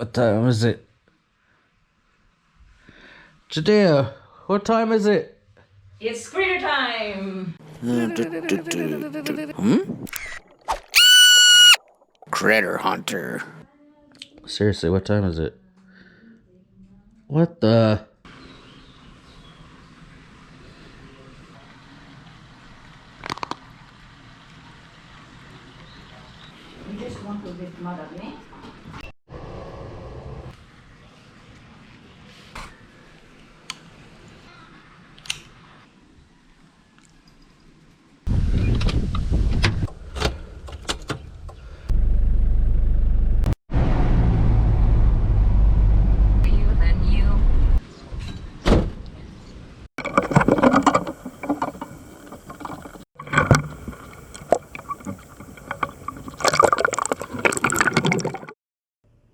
What time is it? Jadea, what time is it? It's critter time! Critter hunter. Seriously, what time is it? What the? You just want to get mad at me?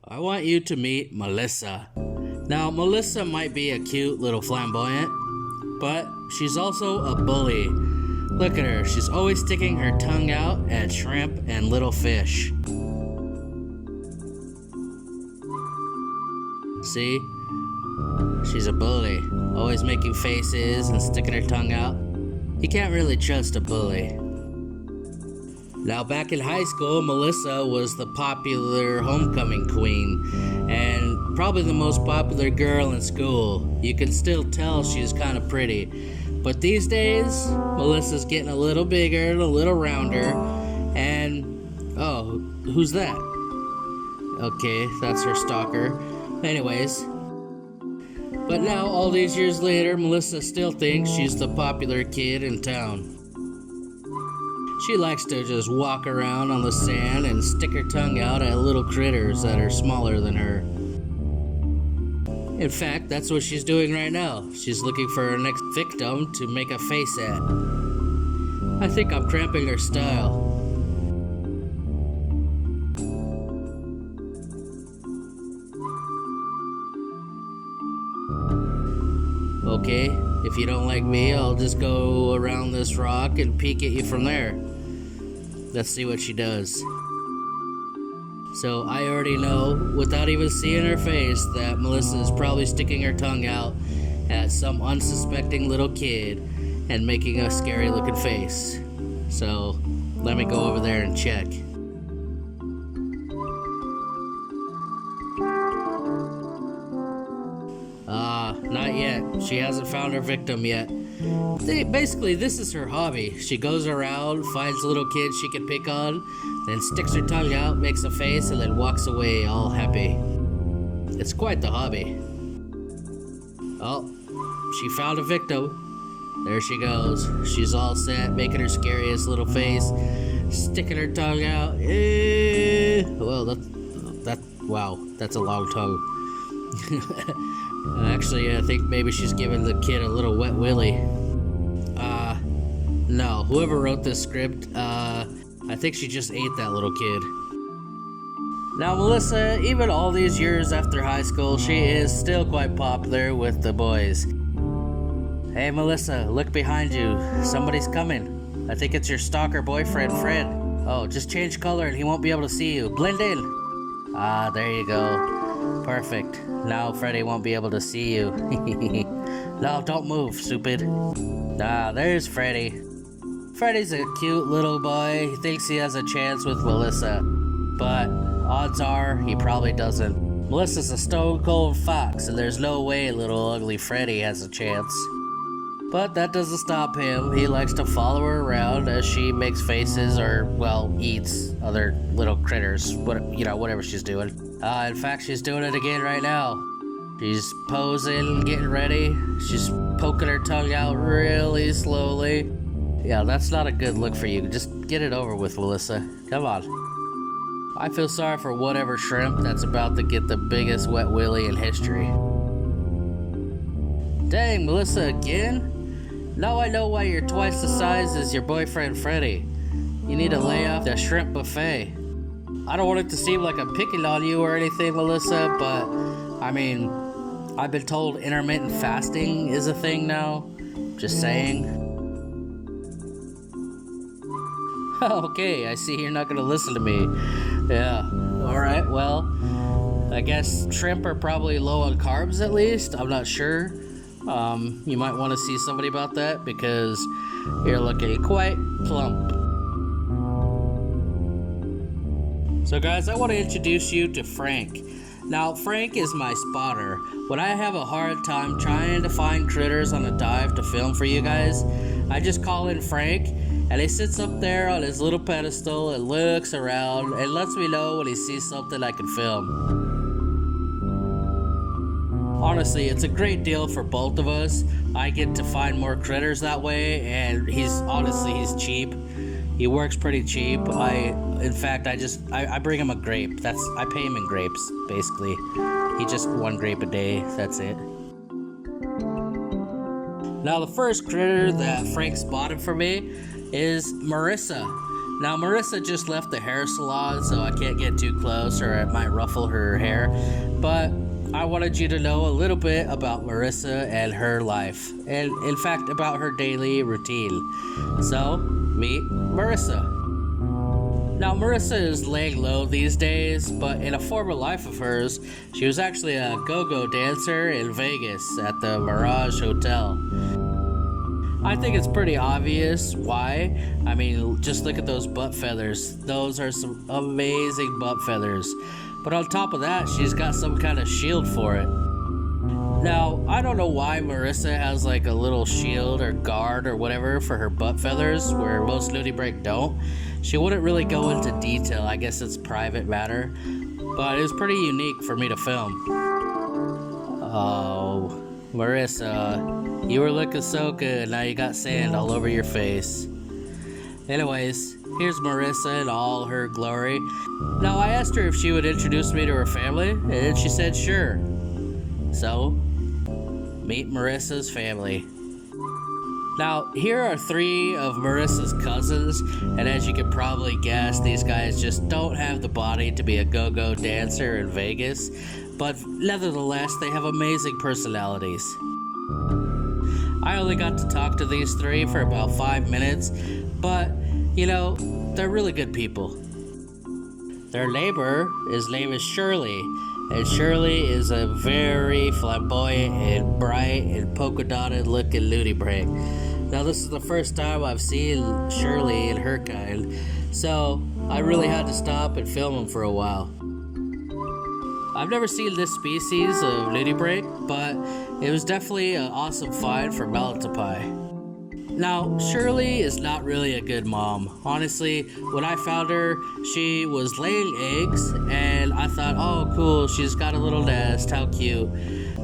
I want you to meet Marissa. Now, Marissa might be a cute little flamboyant, but she's also a bully. Look at her, she's always sticking her tongue out at shrimp and little fish. See? She's a bully, always making faces and sticking her tongue out. You can't really trust a bully. Now, back in high school, Marissa was the popular homecoming queen and probably the most popular girl in school. You can still tell she's kind of pretty. But these days, Melissa's getting a little bigger and a little rounder. And, oh, who's that? Okay, that's her stalker. Anyways. But now, all these years later, Melissa still thinks she's the popular kid in town. She likes to just walk around on the sand and stick her tongue out at little critters that are smaller than her. In fact, that's what she's doing right now. She's looking for her next victim to make a face at. I think I'm cramping her style. Okay, if you don't like me, I'll just go around this rock and peek at you from there. Let's see what she does. So I already know, without even seeing her face, that Melissa is probably sticking her tongue out at some unsuspecting little kid and making a scary looking face. So let me go over there and check. Not yet. She hasn't found her victim yet. Basically, this is her hobby. She goes around, finds little kids she can pick on, then sticks her tongue out, makes a face, and then walks away all happy. It's quite the hobby. Oh, she found a victim. There she goes. She's all set, making her scariest little face, sticking her tongue out. Well, wow, that's a long tongue. Actually, I think maybe she's giving the kid a little wet willy. No, whoever wrote this script, I think she just ate that little kid. Now, Melissa, even all these years after high school, she is still quite popular with the boys. Hey, Melissa, look behind you. Somebody's coming. I think it's your stalker boyfriend, Fred. Oh, just change color and he won't be able to see you. Blend in. Ah, there you go. Perfect. Now Freddy won't be able to see you. No, don't move, stupid. Ah, there's Freddy. Freddy's a cute little boy. He thinks he has a chance with Melissa. But odds are he probably doesn't. Melissa's a stone cold fox, and there's no way little ugly Freddy has a chance. But that doesn't stop him. He likes to follow her around as she makes faces or, well, eats other little critters. Whatever she's doing. In fact, she's doing it again right now. She's posing, getting ready. She's poking her tongue out really slowly. Yeah, that's not a good look for you. Just get it over with, Melissa. Come on. I feel sorry for whatever shrimp that's about to get the biggest wet willy in history. Dang, Melissa again? Now I know why you're twice the size as your boyfriend Freddy. You need to lay off the shrimp buffet. I don't want it to seem like I'm picking on you or anything, Melissa, but I mean, I've been told intermittent fasting is a thing now. Just saying. Okay, I see you're not gonna listen to me. Yeah, alright, well, I guess shrimp are probably low on carbs at least. I'm not sure. You might want to see somebody about that because you're looking quite plump. So guys, I want to introduce you to Frank. Now, Frank is my spotter. When I have a hard time trying to find critters on a dive to film for you guys, I just call in Frank, and he sits up there on his little pedestal and looks around and lets me know when he sees something I can film. Honestly, it's a great deal for both of us. I get to find more critters that way, and he's cheap. He works pretty cheap. In fact, I bring him a grape. I pay him in grapes, basically. He just 1 grape a day, that's it. Now the first critter that Frank spotted for me is Marissa. Now Marissa just left the hair salon, so I can't get too close or it might ruffle her hair. But I wanted you to know a little bit about Marissa and her life, and in fact about her daily routine. So, meet Marissa. Now Marissa is laying low these days, but in a former life of hers, she was actually a go-go dancer in Vegas at the Mirage Hotel. I think it's pretty obvious why. I mean, just look at those butt feathers. Those are some amazing butt feathers. But on top of that, she's got some kind of shield for it. Now, I don't know why Marissa has like a little shield or guard or whatever for her butt feathers, where most nudibranch don't. She wouldn't really go into detail. I guess it's private matter. But it was pretty unique for me to film. Oh, Marissa, you were looking so good. Now you got sand all over your face. Anyways, here's Marissa in all her glory. Now, I asked her if she would introduce me to her family, and she said sure. So, meet Marissa's family. Now, here are 3 of Marissa's cousins, and as you can probably guess, these guys just don't have the body to be a go-go dancer in Vegas, but nevertheless, they have amazing personalities. I only got to talk to these 3 for about 5 minutes, but, you know, they're really good people. Their neighbor, his name is Shirley, and Shirley is a very flamboyant and bright and polka-dotted looking nudibranch. Now this is the first time I've seen Shirley and her kind, so I really had to stop and film them for a while. I've never seen this species of nudibranch, but it was definitely an awesome find for Malatipai. Now, Shirley is not really a good mom. Honestly, when I found her, she was laying eggs, and I thought, oh cool, she's got a little nest, how cute.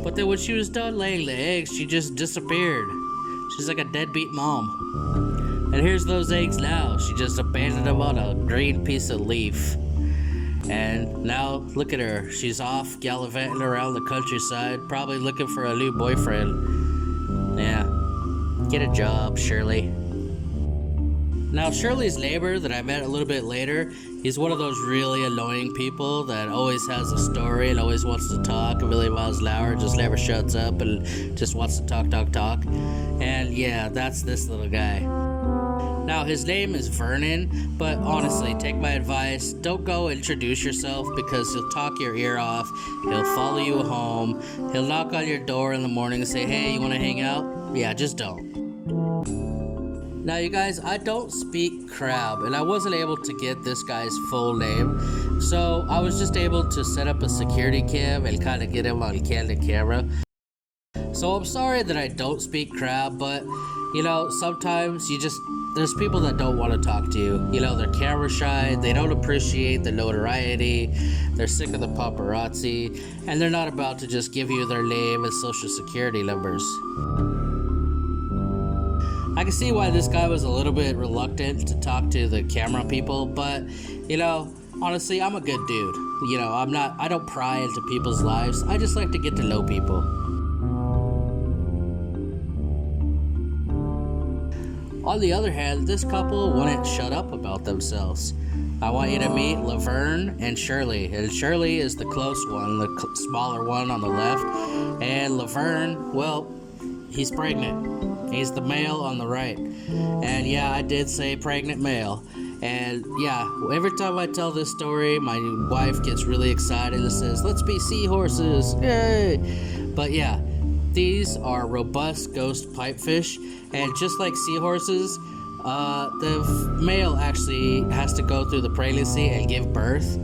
But then when she was done laying the eggs, she just disappeared. She's like a deadbeat mom. And here's those eggs now. She just abandoned them on a green piece of leaf. And now, look at her. She's off gallivanting around the countryside, probably looking for a new boyfriend. Yeah. Get a job, Shirley. Now, Shirley's neighbor that I met a little bit later, he's one of those really annoying people that always has a story and always wants to talk a million miles an hour, just never shuts up and just wants to talk. And yeah, that's this little guy. Now, his name is Vernon, but honestly, take my advice, don't go introduce yourself because he'll talk your ear off, he'll follow you home, he'll knock on your door in the morning and say, hey, you want to hang out? Yeah, just don't. Now, you guys, I don't speak crab, and I wasn't able to get this guy's full name, so I was just able to set up a security cam and kind of get him on candid camera. So I'm sorry that I don't speak crab, but, you know, sometimes there's people that don't want to talk to you. You know, they're camera shy, they don't appreciate the notoriety, they're sick of the paparazzi, and they're not about to just give you their name and social security numbers. I can see why this guy was a little bit reluctant to talk to the camera people, but, you know, honestly, I'm a good dude. You know, I don't pry into people's lives, I just like to get to know people. On the other hand, this couple wouldn't shut up about themselves. I want you to meet Laverne and Shirley. And Shirley is the close one, the smaller one on the left. And Laverne, well, he's pregnant. He's the male on the right. And yeah, I did say pregnant male. And yeah, every time I tell this story, my wife gets really excited and says, "Let's be seahorses, yay!" But yeah, these are robust ghost pipefish, and just like seahorses, the male actually has to go through the pregnancy and give birth.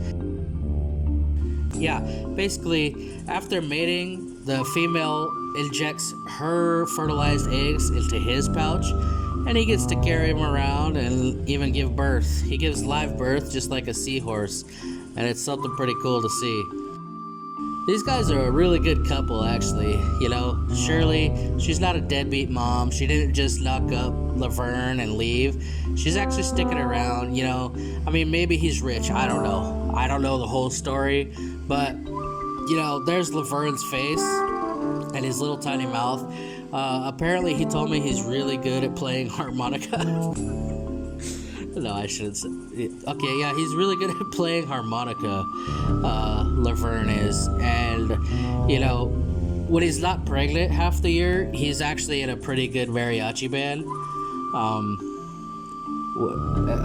Yeah, basically, after mating, the female injects her fertilized eggs into his pouch, and he gets to carry him around and even give birth. He gives live birth just like a seahorse, and it's something pretty cool to see. These guys are a really good couple, actually. You know, Shirley, she's not a deadbeat mom. She didn't just knock up Laverne and leave. She's actually sticking around, you know. I mean, maybe he's rich. I don't know. I don't know the whole story. But, you know, there's Laverne's face and his little tiny mouth. Apparently, he told me he's really good at playing harmonica. No, I shouldn't say. Okay, yeah, he's really good at playing harmonica, Laverne is. And, you know, when he's not pregnant half the year, he's actually in a pretty good mariachi band.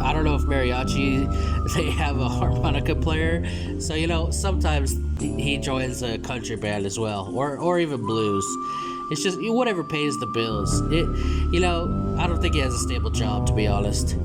I don't know if mariachi, they have a harmonica player. So, you know, sometimes he joins a country band as well, or even blues. It's just whatever pays the bills. You know, I don't think he has a stable job, to be honest.